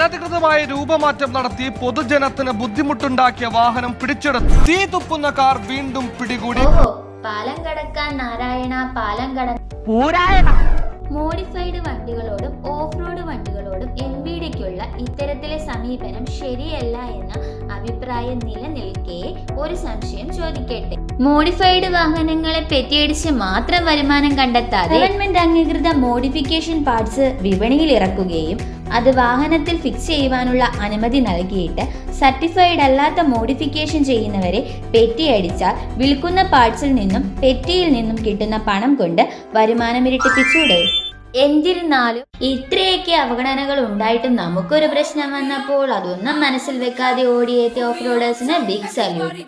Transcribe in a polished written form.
അനധികൃതമായ രൂപമാറ്റം നടത്തി പൊതുജനത്തിന് ബുദ്ധിമുട്ടുണ്ടാക്കിയ വാഹനം പിടിച്ചെടുത്തു. തീ തുപ്പുന്ന കാർ വീണ്ടും പിടികൂടി. പാലം കടക്കാൻ നാരായണ, പാലം മോഡിഫൈഡ് വണ്ടികളോടും ഓഫ് റോഡ് വണ്ടികളോടും MVDക്കുള്ള ഇത്തരത്തിലെ സമീപനം ശരിയല്ല എന്ന അഭിപ്രായം നിലനിൽക്കെ ഒരു സംശയം ചോദിക്കട്ടെ. മോഡിഫൈഡ് വാഹനങ്ങളെ പെറ്റിയടിച്ച് മാത്രം വരുമാനം കണ്ടെത്താതെ ഗവൺമെന്റ് അംഗീകൃത മോഡിഫിക്കേഷൻ പാർട്സ് വിപണിയിൽ ഇറക്കുകയും അത് വാഹനത്തിൽ ഫിക്സ് ചെയ്യുവാനുള്ള അനുമതി നൽകിയിട്ട് സർട്ടിഫൈഡ് അല്ലാത്ത മോഡിഫിക്കേഷൻ ചെയ്യുന്നവരെ പെറ്റിയടിച്ചാൽ വിൽക്കുന്ന പാർട്സിൽ നിന്നും പെറ്റിയിൽ നിന്നും കിട്ടുന്ന പണം കൊണ്ട് വരുമാനം ഇരട്ടിപ്പിച്ചൂടെ? എന്നിരുന്നാലും ഇത്രയൊക്കെ അവഗണനകൾ ഉണ്ടായിട്ടും നമുക്കൊരു പ്രശ്നം വന്നപ്പോൾ അതൊന്നും മനസ്സിൽ വെക്കാതെ ഓടിയെത്തിയ ഓഫ് റോഡേഴ്സിന് ബിഗ് സല്യൂട്ട്.